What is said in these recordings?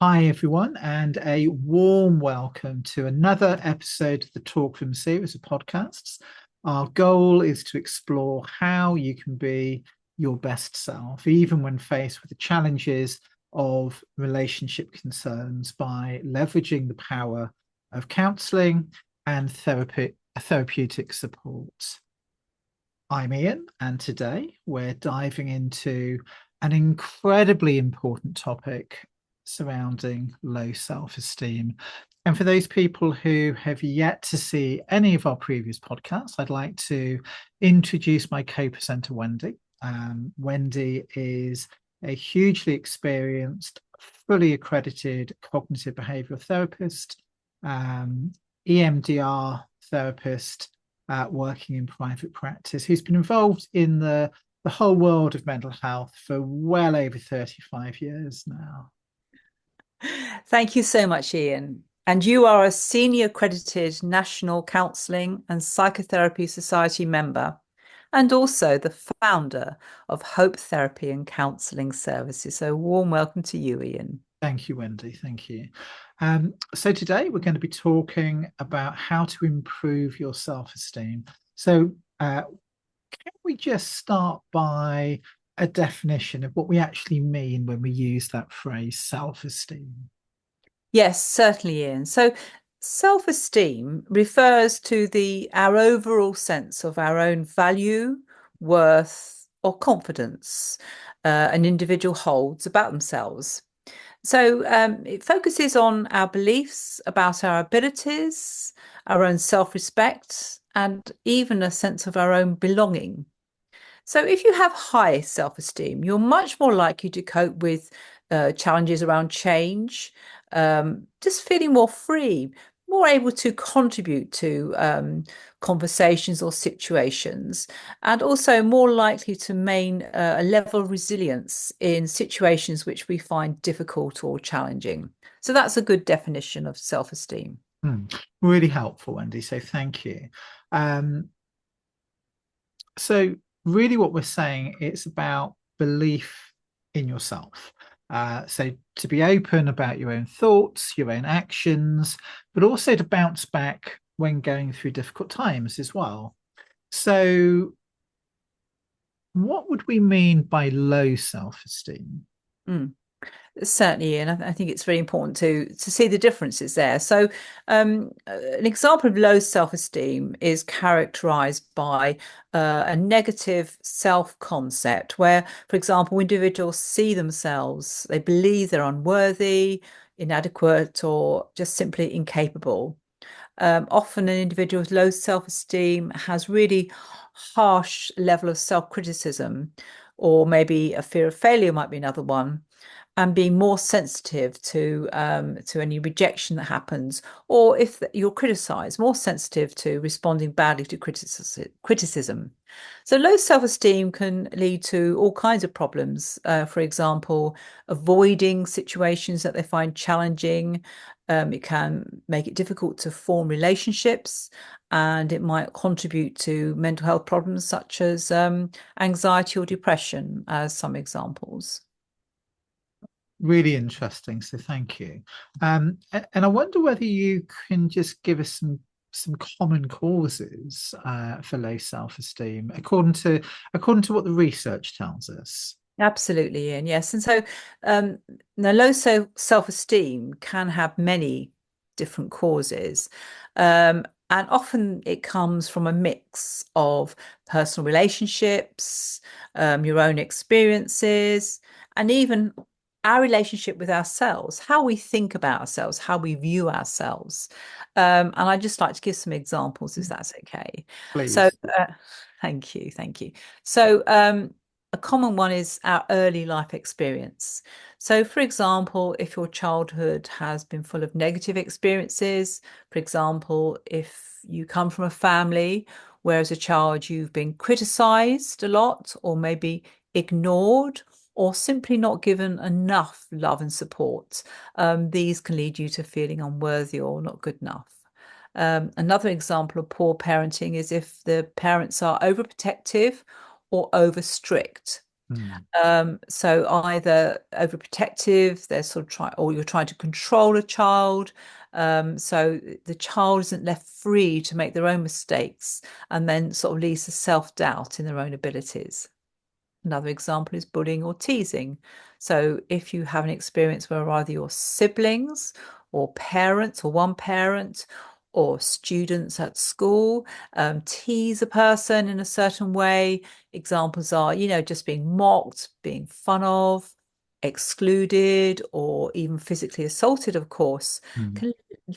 Hi, everyone, and a warm welcome to another episode of the Talk Room series of podcasts. Our goal is to explore how you can be your best self, even when faced with the challenges of relationship concerns, by leveraging the power of counseling and therapeutic support. I'm Ian, and today we're diving into an incredibly important topic surrounding low self-esteem. And for those people who have yet to see any of our previous podcasts, I'd like to introduce my co-presenter, Wendy. Wendy is a hugely experienced, fully accredited cognitive behavioral therapist, EMDR therapist, working in private practice, who's been involved in the whole world of mental health for well over 35 years now. Thank you so much, Ian. And you are a senior accredited National Counselling and Psychotherapy Society member, and also the founder of Hope Therapy and Counselling Services. So, warm welcome to you, Ian. Thank you, Wendy. Thank you. So today we're going to be talking about how to improve your self-esteem. So can we just start by a definition of what we actually mean when we use that phrase self-esteem? Yes, certainly, Ian. So, self-esteem refers to our overall sense of our own value, worth, or confidence an individual holds about themselves. So it focuses on our beliefs about our abilities, our own self-respect, and even a sense of our own belonging. So if you have high self-esteem, you're much more likely to cope with challenges around change, just feeling more free, more able to contribute to conversations or situations, and also more likely to maintain a level of resilience in situations which we find difficult or challenging. So that's a good definition of self-esteem. Hmm. Really helpful, Wendy. So thank you. Um, so really what we're saying, it's about belief in yourself. So to be open about your own thoughts, your own actions, but also to bounce back when going through difficult times as well. So what would we mean by low self-esteem? Mm. Certainly, and I think it's very important to see the differences there. So, an example of low self-esteem is characterized by a negative self-concept, where, for example, individuals see themselves, they believe they're unworthy, inadequate, or just simply incapable. Often, an individual with low self-esteem has really harsh level of self-criticism, or maybe a fear of failure might be another one, and being more sensitive to any rejection that happens, or if you're criticized, more sensitive to responding badly to criticism. So low self-esteem can lead to all kinds of problems. For example, avoiding situations that they find challenging. It can make it difficult to form relationships, and it might contribute to mental health problems such as anxiety or depression, as some examples. Really interesting. So thank you. And I wonder whether you can just give us some common causes for low self-esteem, according to what the research tells us. Absolutely, Ian. Yes. And so now low self-esteem can have many different causes. And often it comes from a mix of personal relationships, your own experiences, and even our relationship with ourselves, how we think about ourselves, how we view ourselves. And I'd just like to give some examples, if that's okay. So, Please. thank you. Thank you. So, a common one is our early life experience. So, for example, if your childhood has been full of negative experiences, for example, if you come from a family where as a child you've been criticized a lot, or maybe ignored, or simply not given enough love and support, these can lead you to feeling unworthy or not good enough. Another example of poor parenting is if the parents are overprotective or over strict. Mm. So either overprotective, they're sort of trying, or you're trying to control a child. So the child isn't left free to make their own mistakes and then sort of leads to self-doubt in their own abilities. Another example is bullying or teasing. So if you have an experience where either your siblings or parents or one parent or students at school tease a person in a certain way, examples are, just being mocked, being fun of, excluded, or even physically assaulted, of course, Mm. can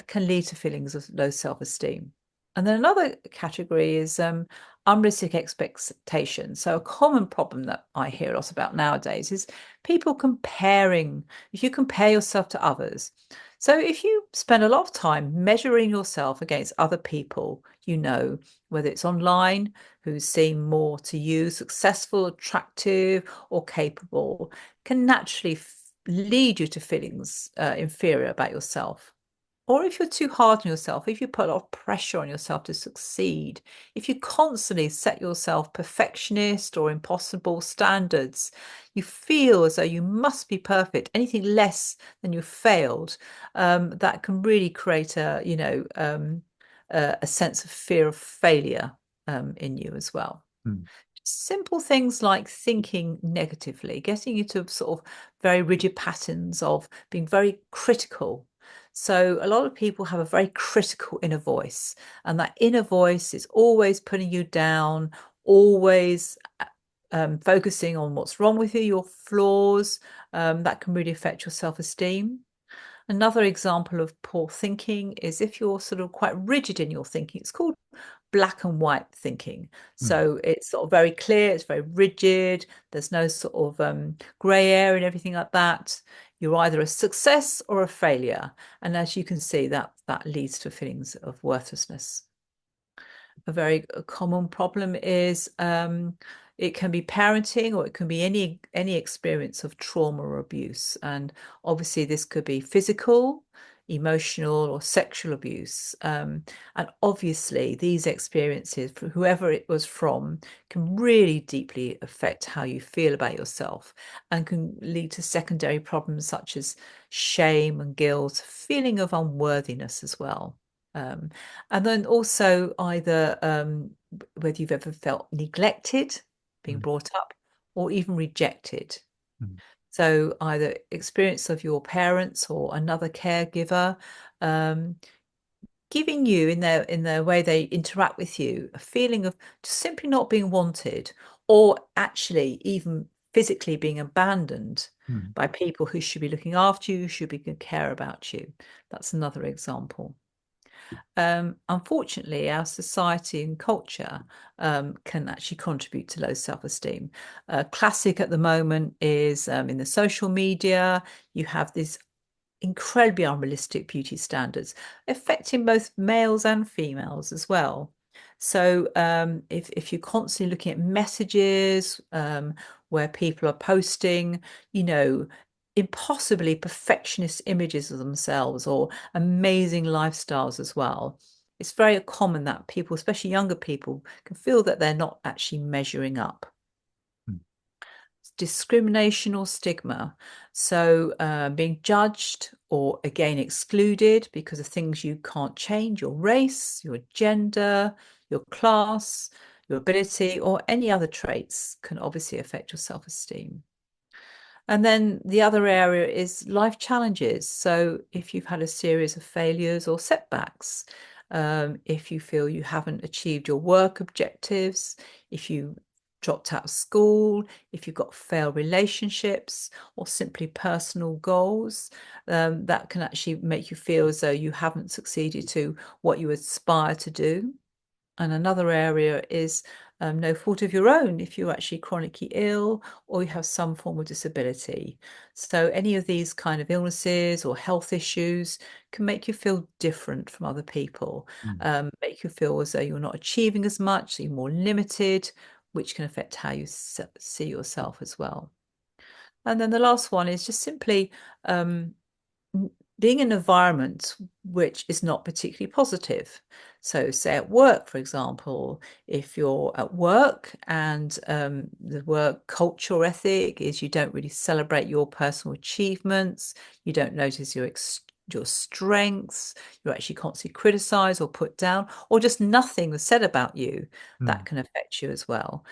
can lead to feelings of low self-esteem. And then another category is unrealistic expectations. So a common problem that I hear a lot about nowadays is people comparing. If you compare yourself to others, so if you spend a lot of time measuring yourself against other people, whether it's online, who seem more to you successful, attractive, or capable, can naturally lead you to feelings inferior about yourself. Or if you're too hard on yourself, if you put a lot of pressure on yourself to succeed, if you constantly set yourself perfectionist or impossible standards, you feel as though you must be perfect. Anything less than you failed, that can really create a sense of fear of failure in you as well. Mm. Simple things like thinking negatively, getting you to sort of very rigid patterns of being very critical. So, a lot of people have a very critical inner voice, and that inner voice is always putting you down, always focusing on what's wrong with you, your flaws. That can really affect your self esteem. Another example of poor thinking is if you're sort of quite rigid in your thinking. It's called black and white thinking. Mm. So it's sort of very clear, it's very rigid, there's no sort of grey area and everything like that. You're either a success or a failure. And as you can see, that leads to feelings of worthlessness. A very common problem is it can be parenting, or it can be any experience of trauma or abuse. And obviously this could be physical, emotional, or sexual abuse. And obviously these experiences, for whoever it was from, can really deeply affect how you feel about yourself and can lead to secondary problems such as shame and guilt, feeling of unworthiness as well. Um, and then also either whether you've ever felt neglected, being Mm. brought up, or even rejected. Mm. So either experience of your parents or another caregiver um, giving you in their way they interact with you a feeling of just simply not being wanted, or actually even physically being abandoned Mm. by people who should be looking after you, should be good care about you. That's another example. Unfortunately, our society and culture can actually contribute to low self-esteem. Classic at the moment is in the social media, you have these incredibly unrealistic beauty standards affecting both males and females as well. So if you're constantly looking at messages where people are posting, you know, impossibly perfectionist images of themselves or amazing lifestyles as well, it's very common that people, especially younger people, can feel that they're not actually measuring up. Mm. Discrimination or stigma. So being judged or again excluded because of things you can't change, your race, your gender, your class, your ability, or any other traits can obviously affect your self-esteem. And then the other area is life challenges. So if you've had a series of failures or setbacks, if you feel you haven't achieved your work objectives, if you dropped out of school, if you've got failed relationships or simply personal goals, that can actually make you feel as though you haven't succeeded to what you aspire to do. And another area is no fault of your own if you're actually chronically ill or you have some form of disability. So any of these kind of illnesses or health issues can make you feel different from other people, Mm. make you feel as though you're not achieving as much, so you're more limited, which can affect how you see yourself as well. And then the last one is just simply um, being in an environment which is not particularly positive. So, say at work, for example, if you're at work and the work culture or ethic is you don't really celebrate your personal achievements, you don't notice your strengths, you're actually constantly criticized or put down, or just nothing was said about you, that mm, can affect you as well.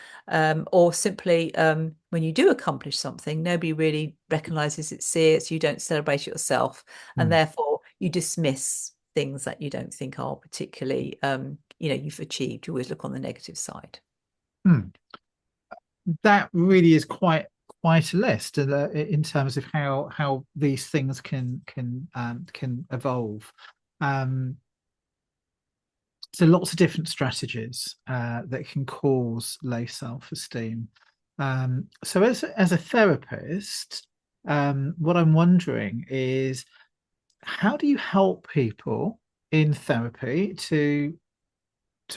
Or simply when you do accomplish something, nobody really recognizes it, sees it, you don't celebrate it yourself, and mm, therefore you dismiss things that you don't think are particularly, you've achieved. You always look on the negative side. mm. That really is quite a list in terms of how these things can evolve. Um, so lots of different strategies that can cause low self-esteem. So as a therapist, what I'm wondering is how do you help people in therapy to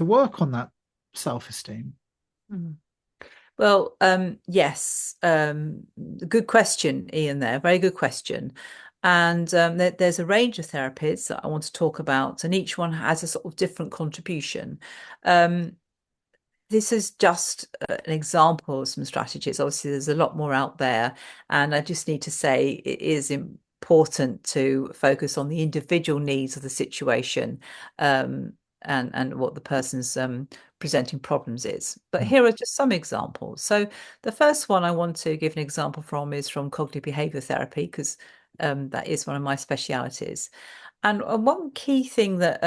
work on that self-esteem? Mm. Well, yes, good question, Ian, there. Very good question. And there's a range of therapies that I want to talk about, and each one has a sort of different contribution. Um, this is just an example of some strategies. Obviously, there's a lot more out there, and I just need to say it is important to focus on the individual needs of the situation, and what the person's presenting problems is. But Mm, here are just some examples. So the first one I want to give an example from is from cognitive behavior therapy, because that is one of my specialities. And one key thing that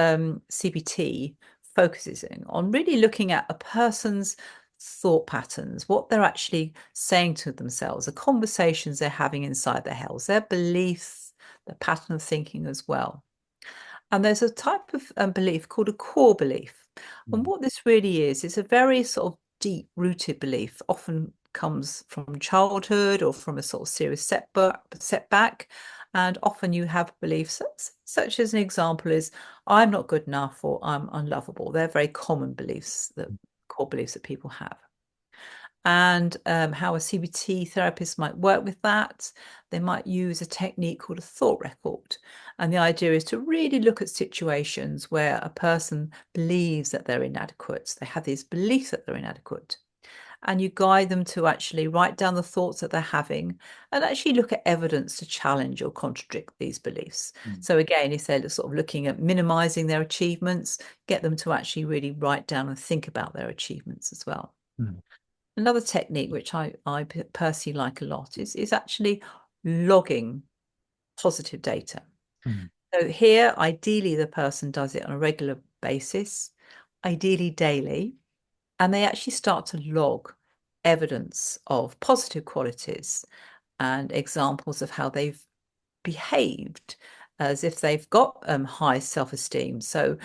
CBT focuses in on really looking at a person's thought patterns, what they're actually saying to themselves, the conversations they're having inside their heads, their beliefs, the pattern of thinking as well. And there's a type of belief called a core belief. And mm, what this really is, it's a very sort of deep rooted belief, often comes from childhood or from a sort of serious setback. And often you have beliefs such as an example is, I'm not good enough or I'm unlovable. They're very common beliefs, the core beliefs that people have. And how a CBT therapist might work with that. They might use a technique called a thought record. And the idea is to really look at situations where a person believes that they're inadequate. They have these beliefs that they're inadequate. And you guide them to actually write down the thoughts that they're having and actually look at evidence to challenge or contradict these beliefs. mm, So, again, if they're sort of looking at minimizing their achievements, get them to actually really write down and think about their achievements as well. mm, Another technique which I personally like a lot is actually logging positive data. mm, So here, ideally, the person does it on a regular basis, ideally daily, and they actually start to log evidence of positive qualities and examples of how they've behaved as if they've got high self-esteem. So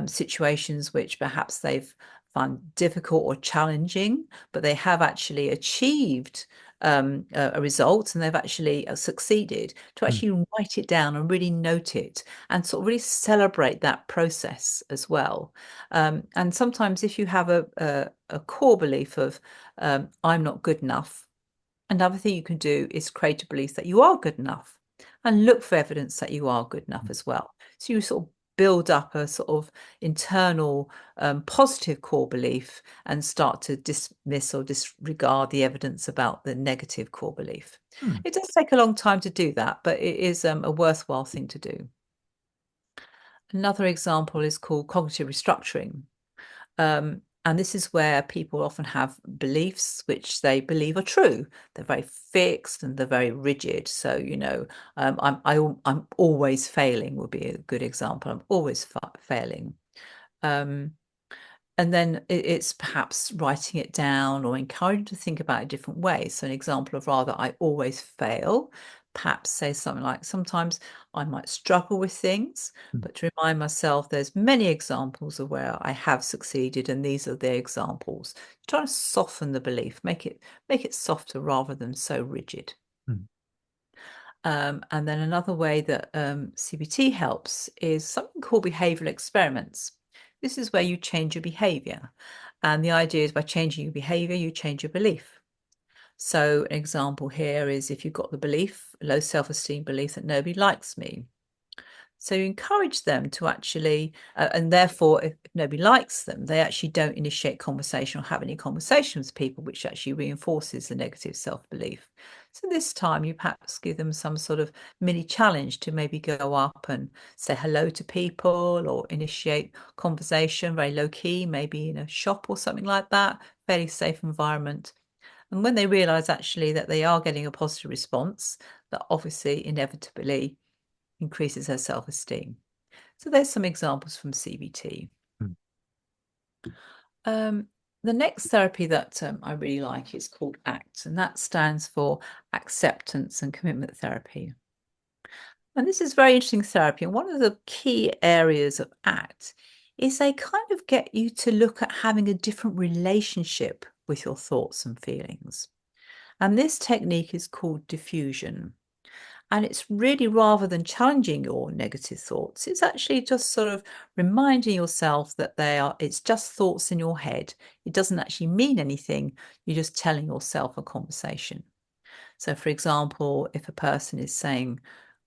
situations which perhaps they've found difficult or challenging, but they have actually achieved a result and they've actually succeeded, to mm, actually write it down and really note it and sort of really celebrate that process as well. And sometimes if you have a core belief of I'm not good enough, another thing you can do is create a belief that you are good enough and look for evidence that you are good enough as well. So you sort of build up a sort of internal positive core belief and start to dismiss or disregard the evidence about the negative core belief. mm, It does take a long time to do that, but it is a worthwhile thing to do. Another example is called cognitive restructuring. And this is where people often have beliefs which they believe are true. They're very fixed and they're very rigid. So, I'm always failing would be a good example. I'm always failing. Um, and then it's perhaps writing it down or encouraging to think about a different way. So an example of rather, I always fail, perhaps say something like, sometimes I might struggle with things, mm, but to remind myself there's many examples of where I have succeeded and these are the examples. Try to soften the belief, make it softer rather than so rigid. mm, And then another way that CBT helps is something called behavioral experiments. This is where you change your behavior. And the idea is by changing your behavior, you change your belief. So, an example here is if you've got the belief, low self esteem belief that nobody likes me. So you encourage them to actually, and therefore, if nobody likes them, they actually don't initiate conversation or have any conversation with people, which actually reinforces the negative self-belief. So this time you perhaps give them some sort of mini challenge to maybe go up and say hello to people or initiate conversation very low key, maybe in a shop or something like that, fairly safe environment. And when they realize actually that they are getting a positive response, that obviously inevitably increases her self-esteem. So there's some examples from CBT. Mm. The next therapy that I really like is called ACT, and that stands for Acceptance and Commitment Therapy. And this is very interesting therapy. And one of the key areas of ACT is they kind of get you to look at having a different relationship with your thoughts and feelings. And this technique is called diffusion. And it's really, rather than challenging your negative thoughts, it's actually just sort of reminding yourself that it's just thoughts in your head. It doesn't actually mean anything. You're just telling yourself a conversation. So, for example, if a person is saying,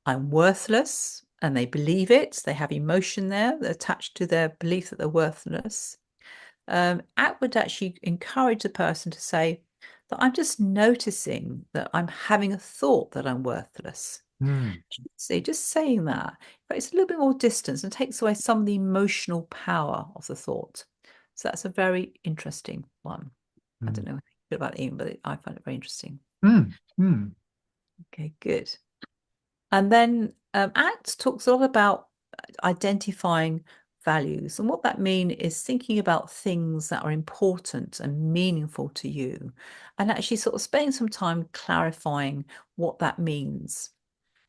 I'm worthless, and they believe it, they have emotion there attached to their belief that they're worthless, ACT would actually encourage the person to say that I'm just noticing that I'm having a thought that I'm worthless. Mm. See, just saying that, but it's a little bit more distance and takes away some of the emotional power of the thought. So that's a very interesting one. I Mm. don't know what you feel about Ian, but I find it very interesting. Mm. Mm. Okay, good. And then ACT talks a lot about identifying values. And what that means is thinking about things that are important and meaningful to you, and actually sort of spending some time clarifying what that means.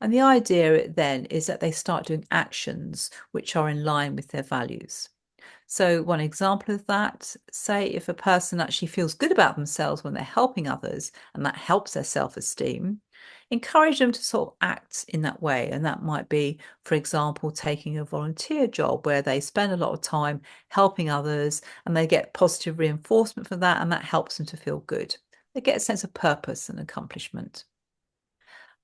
And the idea then is that they start doing actions which are in line with their values. So, one example of that, say if a person actually feels good about themselves when they're helping others and that helps their self esteem, encourage them to sort of act in that way. And that might be, for example, taking a volunteer job where they spend a lot of time helping others and they get positive reinforcement for that, and that helps them to feel good. They get a sense of purpose and accomplishment.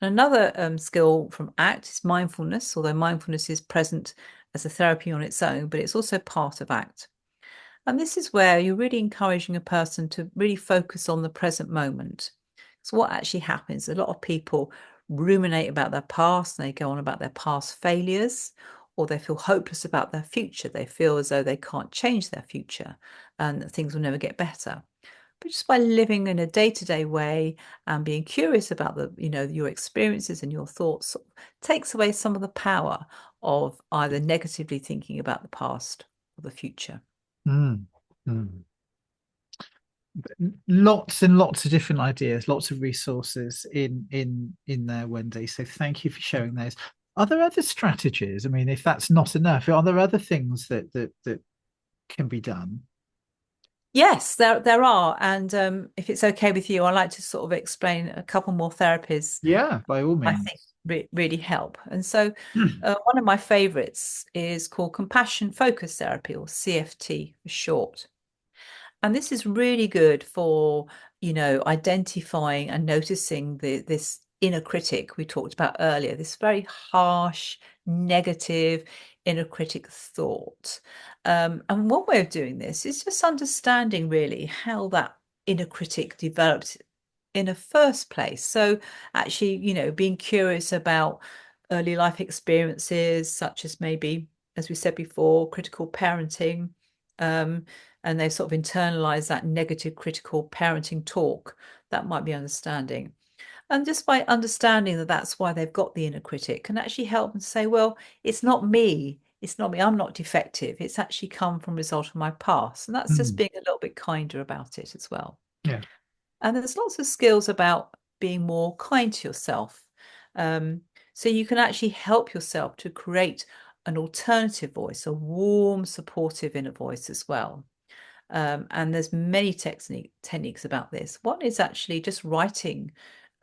Another skill from ACT is mindfulness, although mindfulness is present as a therapy on its own, but it's also part of ACT. And this is where you're really encouraging a person to really focus on the present moment. So, what actually happens, a lot of people ruminate about their past and they go on about their past failures, or they feel hopeless about their future. They feel as though they can't change their future and that things will never get better. But just by living in a day-to-day way and being curious about your experiences and your thoughts takes away some of the power of either negatively thinking about the past or the future. Mm. Mm. Lots and lots of different ideas, lots of resources in there, Wendy. So thank you for sharing those. Are there other strategies? I mean, if that's not enough, are there other things that can be done? Yes, there are. And if it's okay with you, I'd like to sort of explain a couple more therapies Yeah, by all I think means. really help. And so one of my favorites is called compassion focus therapy, or CFT for short. And this is really good for, identifying and noticing this inner critic we talked about earlier, this very harsh, negative inner critic thought. And one way of doing this is just understanding really how that inner critic developed in the first place. So actually, being curious about early life experiences, such as maybe, as we said before, critical parenting, and they sort of internalize that negative critical parenting talk. That might be understanding. And just by understanding that that's why they've got the inner critic can actually help them say, well, it's not me. It's not me. I'm not defective. It's actually come from a result of my past. And that's just Mm. being a little bit kinder about it as well. Yeah. And there's lots of skills about being more kind to yourself. Um, so you can actually help yourself to create an alternative voice, a warm, supportive inner voice as well. And there's many techniques about this. One is actually just writing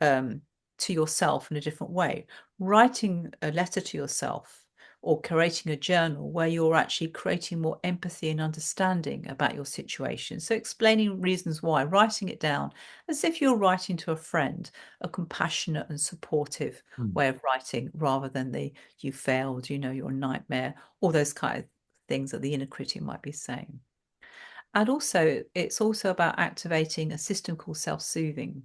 to yourself in a different way, writing a letter to yourself or creating a journal where you're actually creating more empathy and understanding about your situation. So explaining reasons why, writing it down as if you're writing to a friend, a compassionate and supportive way of writing, rather than the you failed, you're a nightmare, all those kind of things that the inner critic might be saying. And also, it's also about activating a system called self-soothing.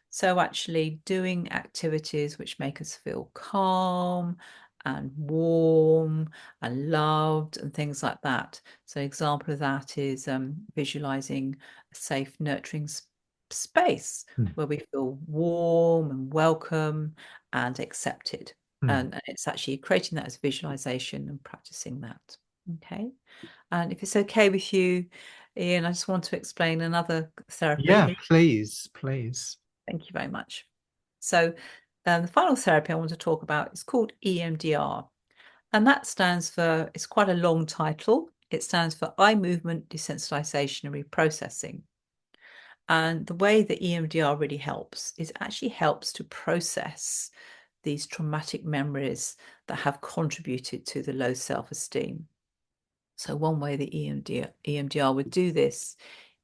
So actually doing activities which make us feel calm and warm and loved and things like that. So an example of that is visualizing a safe, nurturing space where we feel warm and welcome and accepted. And it's actually creating that as visualization and practicing that. Okay. And if it's okay with you, Ian, I just want to explain another Yeah, therapy. please, please. Thank you very much. So the final therapy I want to talk about is called EMDR. And that stands for, it's quite a long title. It stands for Eye Movement Desensitization and Reprocessing. And the way that EMDR really helps is it actually helps to process these traumatic memories that have contributed to the low self-esteem. So one way the EMDR would do this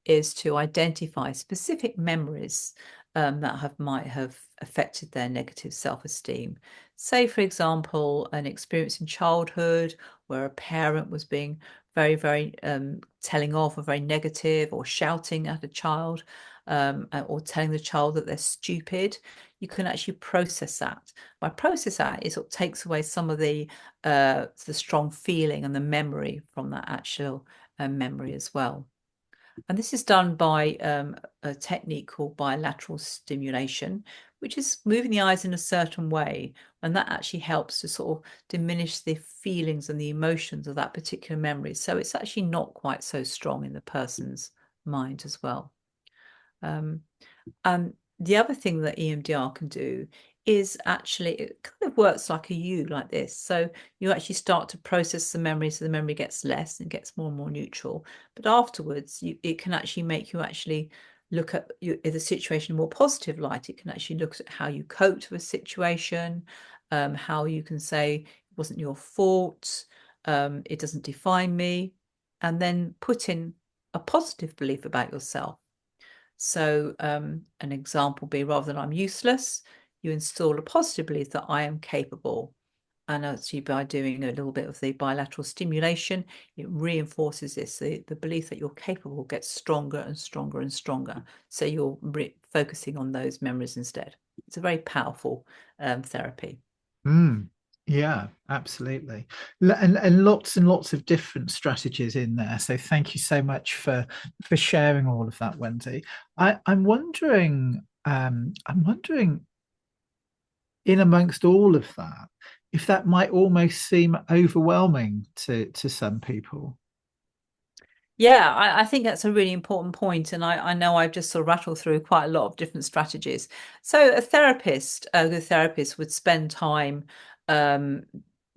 is to identify specific memories that might have affected their negative self-esteem. Say, for example, an experience in childhood where a parent was being very, very telling off or very negative, or shouting at a child, or telling the child that they're stupid. You can actually process that. By process that, it sort of takes away some of the strong feeling and the memory from that actual memory as well. And this is done by a technique called bilateral stimulation, which is moving the eyes in a certain way. And that actually helps to sort of diminish the feelings and the emotions of that particular memory. So it's actually not quite so strong in the person's mind as well. And the other thing that EMDR can do is actually, it kind of works like a U, like this. So you actually start to process the memory, so the memory gets less and gets more and more neutral. But afterwards, it can actually make you actually look at the situation in a more positive light. It can actually look at how you coped with a situation, how you can say it wasn't your fault, it doesn't define me, and then put in a positive belief about yourself. So an example would be, rather than I'm useless, you install a positive belief that I am capable. And actually, by doing a little bit of the bilateral stimulation, it reinforces this. The belief that you're capable gets stronger and stronger and stronger. So you're focusing on those memories instead. It's a very powerful therapy. Yeah, absolutely. And lots of different strategies in there. So thank you so much for sharing all of that, Wendy. I'm wondering, in amongst all of that, if that might almost seem overwhelming to some people. Yeah, I think that's a really important point. And I know I've just sort of rattled through quite a lot of different strategies. So a good therapist would spend time um,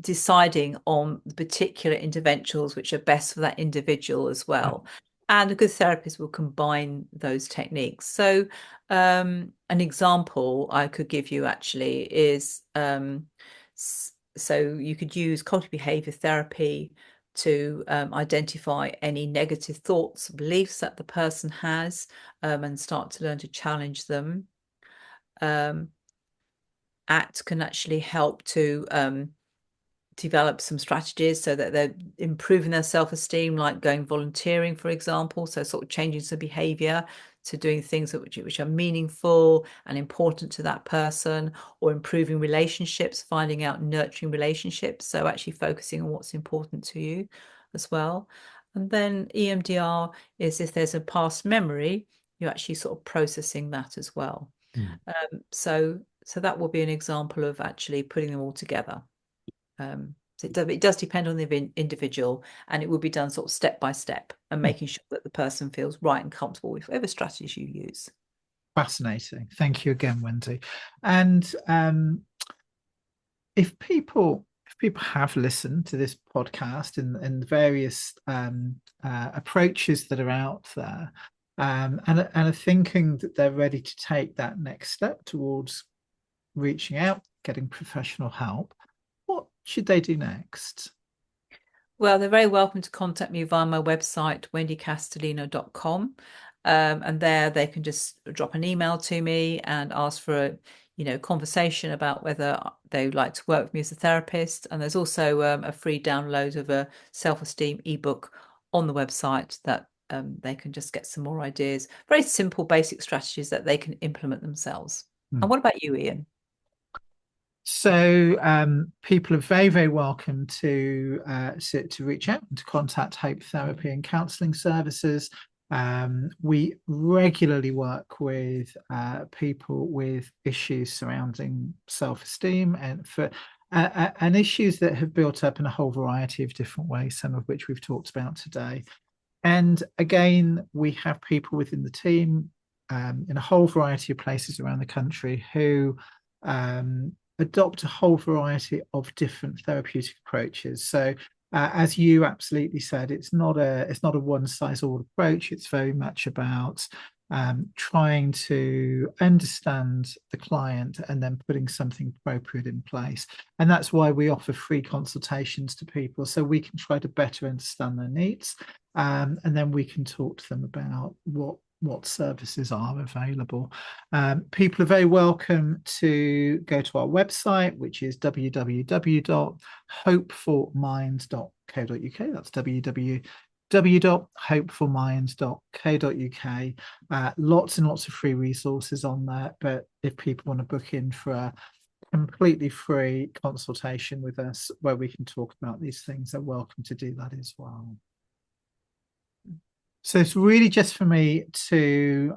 deciding on the particular interventions which are best for that individual as well. And a good therapist will combine those techniques. So an example I could give you actually is so you could use cognitive behavior therapy to identify any negative thoughts, beliefs that the person has, and start to learn to challenge them. ACT can actually help to develop some strategies so that they're improving their self-esteem, like going volunteering, for example. So sort of changing some behavior to doing things which are meaningful and important to that person, or improving relationships, finding out nurturing relationships. So actually focusing on what's important to you as well. And then EMDR is, if there's a past memory, you're actually sort of processing that as well. So that will be an example of actually putting them all together. So it does depend on the individual, and it will be done sort of step by step, and making sure that the person feels right and comfortable with whatever strategies you use. Fascinating. Thank you again, Wendy. And if people have listened to this podcast and the various approaches that are out there, and are thinking that they're ready to take that next step towards reaching out, getting professional help, should they do next? Well, they're very welcome to contact me via my website, wendycastellino.com. And there they can just drop an email to me and ask for a conversation about whether they would like to work with me as a therapist. And there's also a free download of a self-esteem ebook on the website that they can just get some more ideas. Very simple, basic strategies that they can implement themselves. Hmm. And what about you, Ian? So people are very, very welcome to reach out and to contact Hope Therapy and Counselling Services. We regularly work with people with issues surrounding self-esteem and issues that have built up in a whole variety of different ways, some of which we've talked about today. And again, we have people within the team in a whole variety of places around the country who adopt a whole variety of different therapeutic approaches. So, as you absolutely said, it's not a one size all approach. It's very much about trying to understand the client and then putting something appropriate in place. And that's why we offer free consultations to people, so we can try to better understand their needs, and then we can talk to them about what services are available. People are very welcome to go to our website, which is www.hopeforminds.co.uk. That's www.hopeforminds.co.uk. Lots and lots of free resources on there. But if people want to book in for a completely free consultation with us where we can talk about these things, they're welcome to do that as well. So it's really just for me to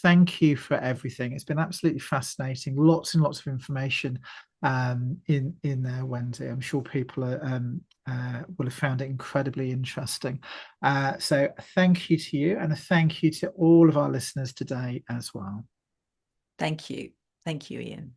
thank you for everything. It's been absolutely fascinating. Lots and lots of information in there, Wendy. I'm sure people will have found it incredibly interesting. So thank you to you, and a thank you to all of our listeners today as well. Thank you. Thank you, Ian.